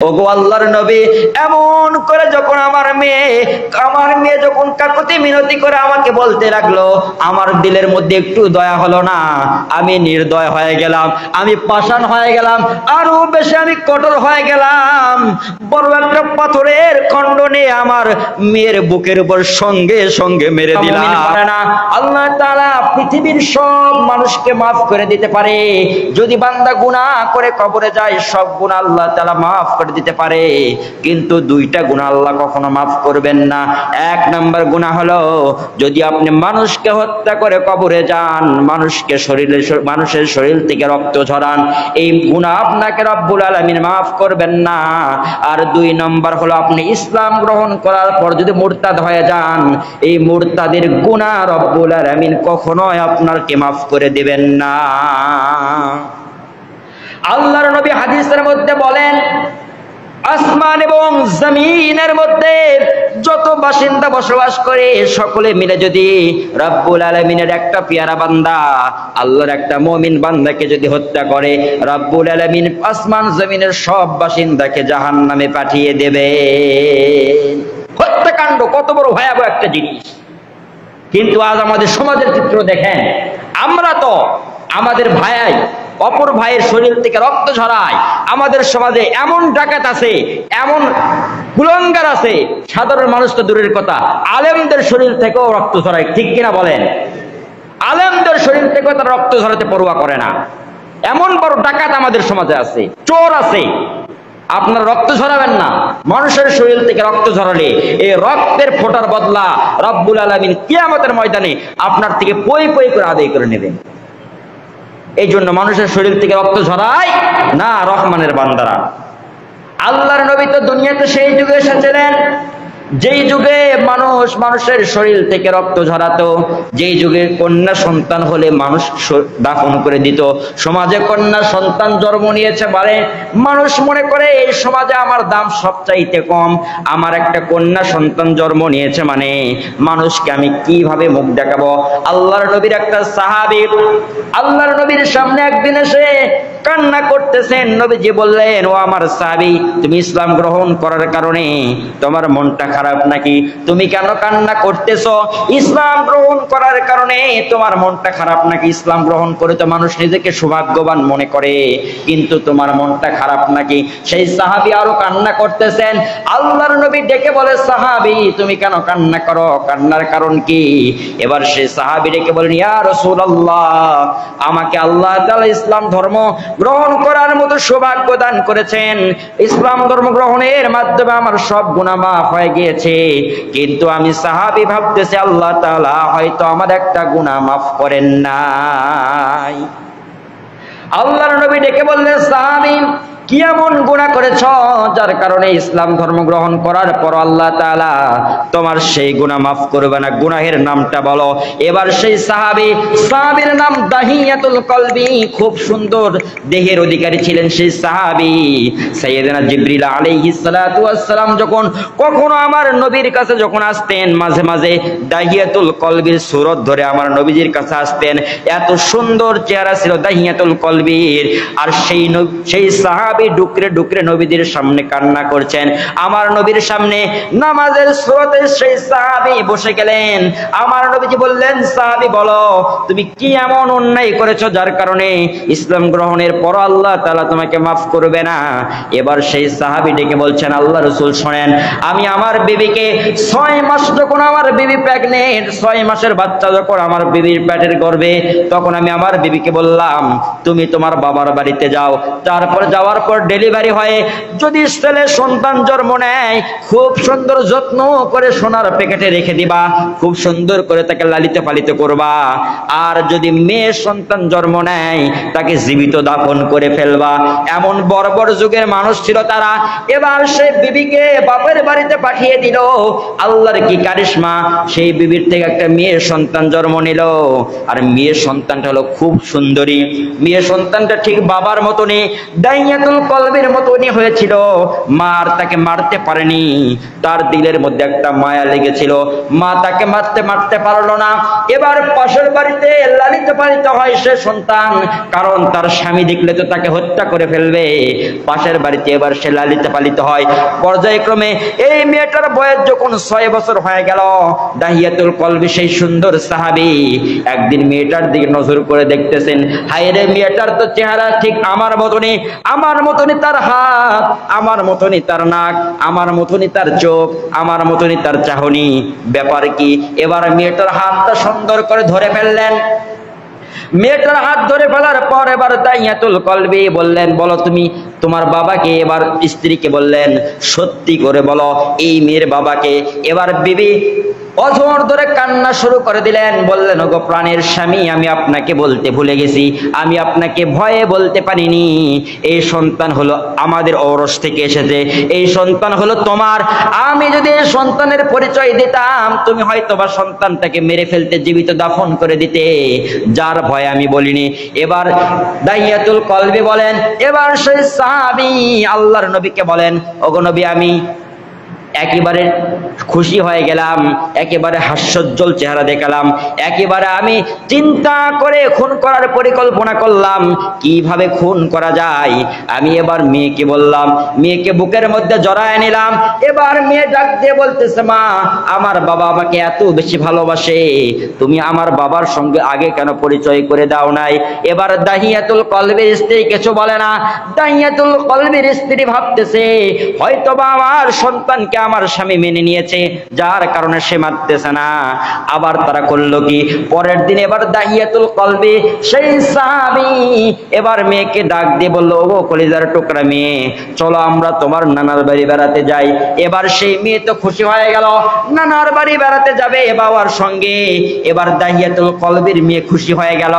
ওগো আল্লাহর নবী, এমন করে যখন আমার মেয়ে যখন কাকুতি মিনতি করে আমাকে বলতে লাগলো, আমার দিলের মধ্যে একটু দয়া হলো না। আমি নির্দয় হয়ে গেলাম, আমি পাষাণ হয়ে গেলাম, আরো বেশি আমি কঠোর হয়ে গেলাম। বড় একটা পাথরের খণ্ড নিয়ে আমার মেয়ের বুকের উপর সঙ্গে সঙ্গে মেরে দিলাম। আল্লাহ তাআলা পৃথিবীর সব মানুষকে মাফ করে দিতে পারে। যদি বান্দা গুনাহ করে কবরে যায়, সব গুনাহ আল্লাহ তাআলা মাফ করে দিতে পারে, কিন্তু দুইটা গুনাহ আল্লাহ কখনো মাফ করবেন না। এক নাম্বার গুনাহ হলো যদি আপনি মানুষকে হত্যা করে কবরে যান, মানুষের শরীর থেকে রক্ত ঝরান, এই গুনাহ আপনাকে রব্বুল আলামিন মাফ করবেন না। আর দুই নাম্বার হলো আপনি ইসলাম গ্রহণ করার পর যদি মুরতাদ হয়ে যান, এই মুরতাদের গুনাহ রব্বুল আলামিন কখনোই আপনাকে মাফ করে দিবেন না। আল্লাহর নবী হাদিসের মধ্যে বলেন, আসমান এবং জমিনের মধ্যে যত বাসিন্দা বসবাস করে সকলে মিলে যদি রব্বুল আলামিনের একটা পেয়ারা বান্দা, আল্লাহর একটা মুমিন বান্দাকে যদি হত্যা করে, রব্বুল আলামিন আসমান জমিনের সব বাসিন্দাকে জাহান্নামে পাঠিয়ে দেবে। হত্যাকাণ্ড কত বড় ভয়াবহ একটা জিনিস। কিন্তু আজ আমাদের সমাজের চিত্র দেখেন, আমরা তো আমাদের ভাই অপর ভাইয়ের শরীর থেকে রক্ত ঝরায়। আমাদের সমাজে এমন ডাকাত আছে, এমন কুলাঙ্গার আছে, সাধারণ মানুষ তো দূরের কথা, আলেমদের শরীর থেকেও রক্ত ঝরায়। ঠিক কিনা বলেন? আলেমদের শরীর থেকেও তারা রক্ত ঝরাতে পরোয়া করে না। এমন বড় ডাকাত আমাদের সমাজে আছে, চোর আছে। আপনারা রক্ত ঝরাবেন না। মানুষের শরীর থেকে রক্ত ঝরালে এই রক্তের ফোঁটার বদলা রব্বুল আলামিন কিয়ামতের ময়দানে আপনার থেকে পই পই করে আদায় করে নেবেন। এই জন্য মানুষের শরীর থেকে রক্ত ঝরায় না রহমানের বান্দারা। আল্লাহর নবী তো দুনিয়াতে সেই যুগে এসেছিলেন যেই যুগে মানুষের শরীর থেকে রক্ত ঝরাতো, যেই যুগে কন্যা সন্তান হলে মানুষ দাফন করে দিত। সমাজে কন্যা সন্তান জন্ম নিয়েছে বলে মানুষ মনে করে এই সমাজে আমার দাম সবচাইতে কম, আমার একটা কন্যা সন্তান জন্ম নিয়েছে মানে মানুষকে আমি কিভাবে মুখ দেখাবো। আল্লাহর নবীর একটা সাহাবী আল্লাহর নবীর সামনে একদিন এসে কান্না করতেছেন। নবীজি বললেন, ও আমার সাহাবী, তুমি ইসলাম গ্রহণ করার কারণে তোমার মনটা খারাপ নাকি? তুমি কেন কান্না করতেছো? ইসলাম গ্রহণ করার কারণে তোমার মনটা খারাপ নাকি? ইসলাম গ্রহণ করে তো মানুষ নিজেকে সৌভাগ্যবান মনে করে, কিন্তু তোমার মনটা খারাপ নাকি? সেই সাহাবী আরো কান্না করতেছেন। আল্লাহর নবী ডেকে বলে, সাহাবী তুমি কেন কান্না করো? কান্নার কারণ কি? এবার সেই সাহাবী ডেকে বলেন, ইয়া রাসূলুল্লাহ, আমাকে আল্লাহ তাআলা ইসলাম ধর্ম গ্রহণ করার মতো সৌভাগ্য দান করেছেন। ইসলাম ধর্ম গ্রহণের মাধ্যমে আমার সব গুনাহ মাফ হয়ে গিয়েছে, কিন্তু আমি সাহাবী ভাবতেছি আল্লাহ তাআলা হয়তো আমার একটা গুনাহ মাফ করেন নাই। আল্লাহর নবী ডেকে বললেন, সাহাবী কি এমন গুনাহ করেছ যার কারণে ইসলাম ধর্ম গ্রহণ করার পর আল্লাহ তাআলা তোমার সেই গুনাহ মাফ করবে না? গুনাহের নামটা বলো। এবার সেই সাহাবীর নাম দাহিয়াতুল কলবি। খুব সুন্দর দেহের অধিকারী ছিলেন সেই সাহাবী। সাইয়েদনা জিবরিল আলাইহিস সালাতু ওয়াস সালাম যখন কখনো আমার নবীর কাছে যখন আসতেন, মাঝে মাঝে দাহিয়াতুল কলবির সূরত ধরে আমার নবীজির কাছে আসতেন। এত সুন্দর চেহারা ছিল দাহিয়াতুল কলবির। আর সেই সাহাবী ডুকরে ডুকরে নবীদের সামনে কান্না করছেন। আমার নবীর সামনে নামাজের সুরতে সেই সাহাবী বসে গেলেন। আমার নবীজি বললেন, সাহাবী বলো, তুমি কি এমন অন্যায় করেছো যার কারণে ইসলাম গ্রহণের পর আল্লাহ তাআলা তোমাকে মাফ করবে না? এবার সেই সাহাবী ডেকে বলছেন, আল্লাহ রাসূল শোনেন, আমি আমার বিবিকে 6 মাস যখন আমার বিবি প্রেগনেন্ট, 6 মাসের বাচ্চা যখন আমার বিবির পেটের গর্ভে, তখন আমি আমার বিবিকে বললাম, তুমি তোমার বাবার বাড়িতে যাও। তারপর যাওয়ার পর ডেলিভারি হয়ে যদি ছেলে সন্তান জন্ম নেয়, খুব সুন্দর যত্ন করে সোনার প্যাকেটে রেখে দিবা, খুব সুন্দর করে তাকে লালিত পালিত করবা। আর যদি মেয়ে সন্তান জন্ম নেয়, তাকে জীবিত দাফন করে ফেলবা। এমন বর্বর যুগের মানুষ ছিল তারা। এবার সে বিবিকে বাপের বাড়িতে পাঠিয়ে দিল। আল্লাহর কি কারিশমা, সেই বিবির থেকে একটা মেয়ে সন্তান জন্ম নিল। আর মেয়ে সন্তানটা হলো খুব সুন্দরী। মেয়ে সন্তানটা ঠিক বাবার মতনই দাইয়াতুল দাহিয়াতুল কলবির মতো উনি হয়েছিল, মার তাকে মারতে পারেনি, তার দিলের মধ্যে একটা মায়া লেগেছিল, মা তাকে মারতে পারলো না। এবার পাশের বাড়িতে লালিত পালিত হয় সে সন্তান, কারণ তার স্বামী দেখলে তো তাকে হত্যা করে ফেলবে। পাশের বাড়িতে এবার সে লালিত পালিত হয়। পর্যায়ক্রমে এই মেয়েটার বয়স যখন 6 বছর হয়ে গেল, দাহিয়াতুল কলবি সেই সুন্দর সাহাবী একদিন মেয়েটার দিকে নজর করে দেখতেছেন, হায় রে, মেয়েটার তো চেহারা ঠিক আমার মতনই তার হাত, আমার মতনই তার নাক, আমার মতনই তার চোখ, আমার মতনই তার চাহনি, ব্যাপার কি? এবার মেয়েটার হাতটা সুন্দর করে ধরে ফেললেন। মেয়েটার হাত ধরে ফেলার পর এবার দাহিয়াতুল কলবি বললেন, বলো তুমি তোমার বাবাকে। এবার স্ত্রীকে বললেন, সত্যি করে বলো এই মেয়ের বাবাকে। এবার বিবি অঝর ধরে কান্না শুরু করে দিলেন, বললেন, ওগো প্রাণের স্বামী, আমি আপনাকে বলতে ভুলে গেছি, আমি আপনাকে ভয়ে বলতে পারিনি। এই সন্তান হলো আমাদের ঔরস থেকে এসেছে, এই সন্তান হলো তোমার। আমি যদি এই সন্তানের পরিচয় দিতাম, তুমি হয়তো বা সন্তানটাকে মেরে ফেলতে, জীবিত দাফন করে দিতে, যার ভয়ে আমি বলিনি। এবার দাহিয়াতুল কলবি বলেন, এবার সেই সাহাবী আল্লাহর নবীকে বলেন, ওগো নবী, আমি একেবারে খুশি হয়ে গেলাম, একেবারে হাস্যোজ্জ্বল চেহারা দেখালাম, একেবারে আমি চিন্তা করে খুন করার পরিকল্পনা করলাম, কিভাবে খুন করা যায়। আমি এবার মেয়েকে বললাম, মেয়েকে বুকের মধ্যে জড়ায় নিলাম। এবার মেয়ে ডাক দিয়ে বলতেছে, মা, আমার বাবা আমাকে এত বেশি ভালোবাসে, তুমি আমার বাবার সঙ্গে আগে কেন পরিচয় করে দাও নাই? এবার দাহিয়াতুল কলবির স্ত্রী কিছু বলে না। দাহিয়াতুল কলবির স্ত্রী ভাবতেছে, হয়তো বা আমার সন্তানকে আমার স্বামী মেনে নিয়েছে, যার কারণে সে মারতেছে না। আবার তারা করলো কি, পরের দিন এবার দাহিয়াতুল কলবি সেই সাহাবী এবার মেয়েকে ডাক দিয়ে বলল, ও কলিজার টুকরা মেয়ে, চলো আমরা তোমার নানার বাড়ি বেড়াতে যাই। এবার সেই মেয়ে তো খুশি হয়ে গেল, নানার বাড়ি বেড়াতে যাবে বাবার সঙ্গে। এবার দাহিয়াতুল কলবির মেয়ে খুশি হয়ে গেল,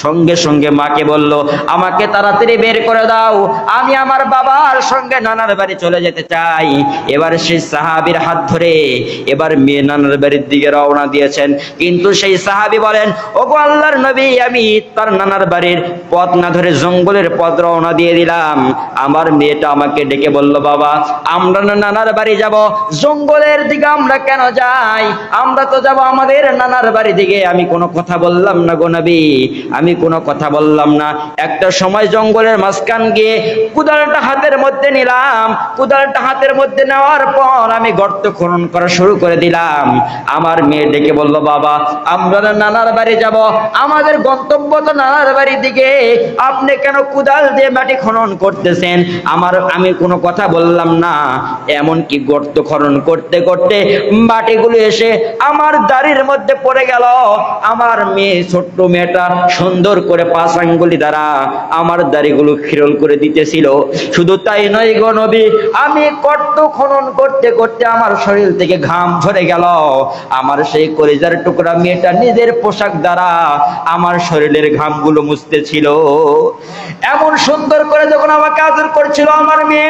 সঙ্গে সঙ্গে মাকে বলল, আমাকে তাড়াতাড়ি বের করে দাও, আমি আমার বাবার সঙ্গে নানার বাড়ি চলে যেতে চাই। এবার সেই সাহাবীর হাত ধরে এবার মেয়ে নানার বাড়ির দিকে রওনা দিয়েছেন। কিন্তু সেই সাহাবী বলেন, ওগো আল্লাহর নবী, আমি তার নানার বাড়ির পথ না ধরে জঙ্গলের পথ রওনা দিয়ে দিলাম। আমার মেয়েটা আমাকে ডেকে বলল, বাবা, আমরা না নানার বাড়ি যাব, জঙ্গলের দিকে আমরা কেন যাই? আমরা তো যাব আমাদের নানার বাড়ি দিকে। আমি কোনো কথা বললাম না গো নবী, আমি কোনো কথা বললাম না। একটা সময় জঙ্গলের মাঝখান গিয়ে কুদালটা হাতের মধ্যে নিলাম, কুদালটা হাতের মধ্যে নেওয়ার পর আমি গর্ত খনন করা শুরু করে দিলাম। আমার মেয়ে ডেকে বলল, বাবা, আমরা নানার বাড়ি যাব, আমাদের গন্তব্য তো নানার বাড়ির দিকে, আপনি কেন কুদাল দিয়ে মাটি খনন করতেছেন? আমি কোনো কথা বললাম না। এমনকি গর্ত খনন করতে করতে মাটিগুলো এসে আমার দাড়ির মধ্যে পড়ে গেল। আমার মেয়ে, ছোট্ট মেয়েটা, সুন্দর করে 5 আঙ্গুলি দ্বারা আমার দাড়িগুলো খিরল করে দিতেছিল। শুধু তাই নয় গো নবী, আমি গর্ত খনন করতে করতে আমার শরীর থেকে ঘাম ঝরে গেল। আমার সেই কলিজার টুকরা মেয়েটা নিজের পোশাক দ্বারা আমার শরীরের ঘামগুলো মুছতেছিল। এমন সুন্দর করে যখন আমাকে আদর করছিল আমার মেয়ে,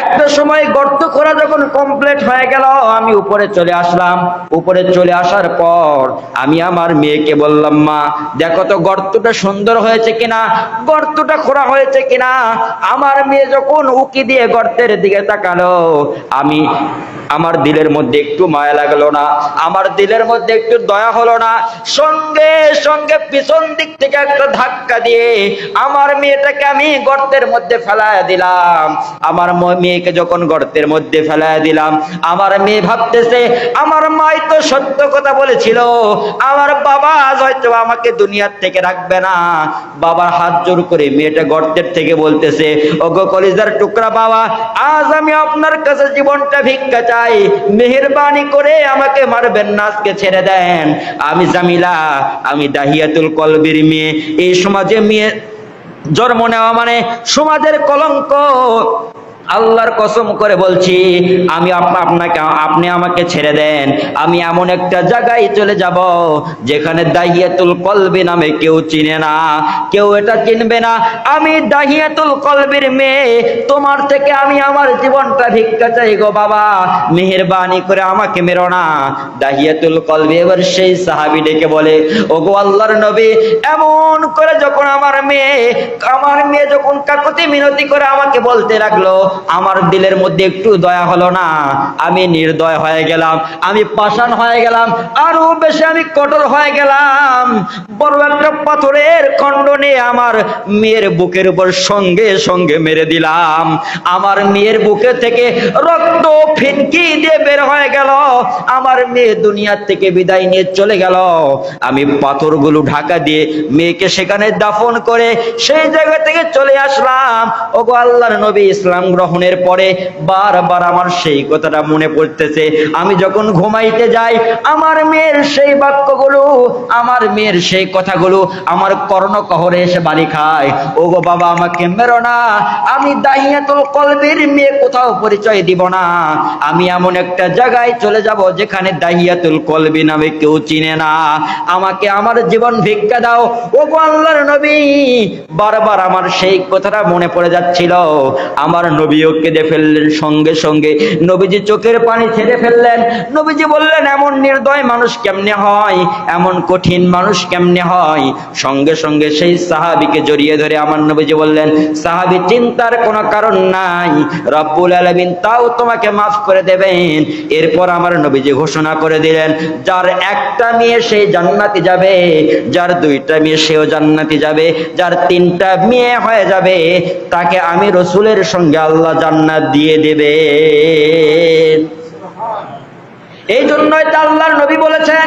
একটা সময় গর্ত করা যখন কমপ্লিট হয়ে গেল, আমি উপরে চলে আসলাম। উপরে চলে আসার পর আমি আমার মেয়েকে বললাম, মা, দেখো তো গর্তটা সুন্দর হয়েছে কিনা, গর্তটা খোঁড়া হয়েছে কিনা। আমার মেয়ে যখন উকি দিয়ে গর্তের দিকে তাকালো, আমার দিলের মধ্যে একটু মায়া লাগলো না, আমার দিলের মধ্যে একটু দয়া হলো না। সঙ্গে সঙ্গে পিছন দিক থেকে একটা ধাক্কা দিয়ে আমার মেয়েটাকে আমি গর্তের মধ্যে ফেলায় দিলাম। আমার মেয়েকে যখন গর্তের মধ্যে ফেলায় দিলাম, আমার মেয়ে ভাবতেছে, আমার মাই তো সত্য কথা বলেছিল, আমার বাবা আজ হয়তো আমাকে দুনিয়ার থেকে রাখবে না। বাবার হাত জোর করে মেয়েটা গর্তের থেকে বলতেছে, ওগো কলিজার টুকরা বাবা, আজ আমি আপনার কাছে জীবনটা ভিক্ষা চাই, মেহেরবানি করে আমাকে মারবেন না, আজকে ছেড়ে দেন। আমি জামিলা, আমি দাহিয়াতুল কলবির মেয়ে। এই সমাজে মেয়ে জন্ম নেওয়া মানে সমাজের কলঙ্ক। আল্লাহর কসম করে বলছি, আমি আপনি আমাকে ছেড়ে দেন, আমি এমন একটা জায়গায় চলে যাব যেখানে দাহিয়াতুল কলবি নামে কেউ চিনে না, কেউ এটা চিনবে না। আমি দাহিয়াতুল কলবির মেয়ে, তোমার থেকে আমি আমার জীবনটা ভিক্ষা চাই গো বাবা, মেহেরবানি করে আমাকে মেরো না। দাহিয়াতুল কলবি এবার সেই সাহাবী ডেকে বলে, ওগো আল্লাহর নবী, এমন করে যখন আমার মেয়ে যখন কাকুতি মিনতি করে আমাকে বলতে লাগলো, আমার দিলের মধ্যে একটু দয়া হলো না, আমি নির্দয় হয়ে গেলাম, আমি পাষাণ হয়ে গেলাম, আরো বেশি আমি কঠোর হয়ে গেলাম। বড় একটা পাথরের খণ্ড নিয়ে আমার মেয়ের বুকের উপর সঙ্গে সঙ্গে মেরে দিলাম। আমার মেয়ের বুকে থেকে রক্ত ফিনকি দিয়ে বের হয়ে গেল, আমার মেয়ে দুনিয়া থেকে বিদায় নিয়ে চলে গেল। আমি পাথরগুলো ঢাকা দিয়ে মেয়েকে সেখানে দাফন করে সেই জায়গা থেকে চলে আসলাম। ওগো আল্লাহর নবী, ইসলাম গ্রহণের পরে বারবার আমার সেই কথাটা মনে পড়তেছে। আমি যখন ঘুমাইতে যাই, আমার মেয়ের সেই বাক্যগুলো, আমার মেয়ের সেই কথাগুলো আমার কর্ণকহরে এসে বাড়ি খায়। ওগো বাবা, আমাকে মেরো না, আমি দাহিয়াতুল কলবির মেয়ে, কোথাও পরিচয় দিব না। আমি এমন একটা জায়গায় চলে যাব যেখানে দাহিয়াতুল কলবি নামে কেউ চিনে না, আমাকে আমার জীবন ভিক্ষা দাও। ওগো আল্লাহর নবী, বারবার আমার সেই কথাটা মনে পড়ে যাচ্ছিল। আমার নবীও কেঁদে ফেললেন, সঙ্গে সঙ্গে নবীজি চোখের পানি ছেড়ে ফেললেন। নবীজি বললেন, এমন নির্দয় মানুষ কেমনে হয়, এমন কঠিন মানুষ কেমনে হয়। সঙ্গে সঙ্গে সেই সাহাবীকে জড়িয়ে ধরে আমার নবীজি বললেন, সাহাবী, চিন্তার কোনো কারণ নাই, রব্বুল আলামিন তাও তোমাকে মাফ করে দেবেন। এরপর আমার নবীজি ঘোষণা করে দিলেন, যার একটা মেয়ে সে জান্নাতি যাবে, যার দুইটা মেয়ে সেও জান্নাতি যাবে, যার তিনটা মেয়ে হয়ে যাবে তাকে আমি রসুলের সঙ্গে আল্লাহ জান্নাত দিয়ে দেবে। এই জন্যই তো আল্লাহর নবী বলেছেন,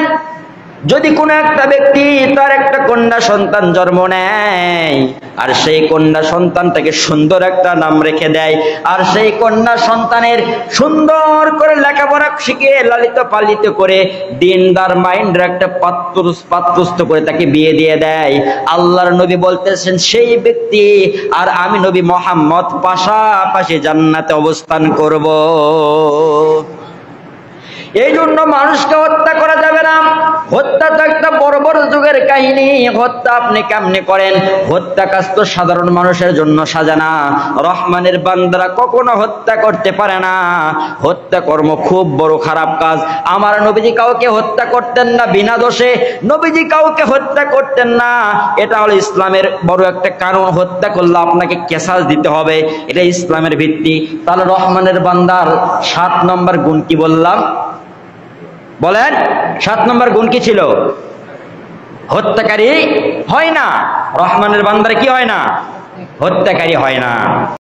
যদি কোনো একটা ব্যক্তি তার একটা কন্যা সন্তান জন্ম নেয়, আর সেই কন্যা সন্তানটাকে সুন্দর একটা নাম রেখে দেয়, আর সেই কন্যা সন্তানের সুন্দর করে লেখাপড়া শিখিয়ে লালিত পালিত করে দিনদার মাইন্ডের একটা পাত্রস্থ করে তাকে বিয়ে দিয়ে দেয়, আল্লাহর নবী বলতেছেন সেই ব্যক্তি আর আমি নবী মুহাম্মদ পাশাপাশি জান্নাতে অবস্থান করব। এই জন্য মানুষকে হত্যা করা যাবে না। হত্যা তো একটা বড় বড় যুগের কাহিনী। হত্যা আপনি কেমনে করেন? হত্যা কাজ তো সাধারণ মানুষের জন্য সাজানা। রহমানের বান্দারা কখনো হত্যা করতে পারে না। হত্যা কর্ম খুব বড় খারাপ কাজ। আমার নবীজি কাউকে হত্যা করতেন না বিনা দোষে, নবীজি কাউকে হত্যা করতেন না। এটা হলো ইসলামের বড় একটা কারণ। হত্যা করলে আপনাকে কেসাস দিতে হবে, এটা ইসলামের ভিত্তি। তাহলে রহমানের বান্দার 7 নম্বর গুণ কি বললাম? বলেন, 7 নম্বর গুণ কি ছিল? হত্যাকারী হয় না। রহমানের বান্দার কি হয় না? হত্যাকারী হয় না।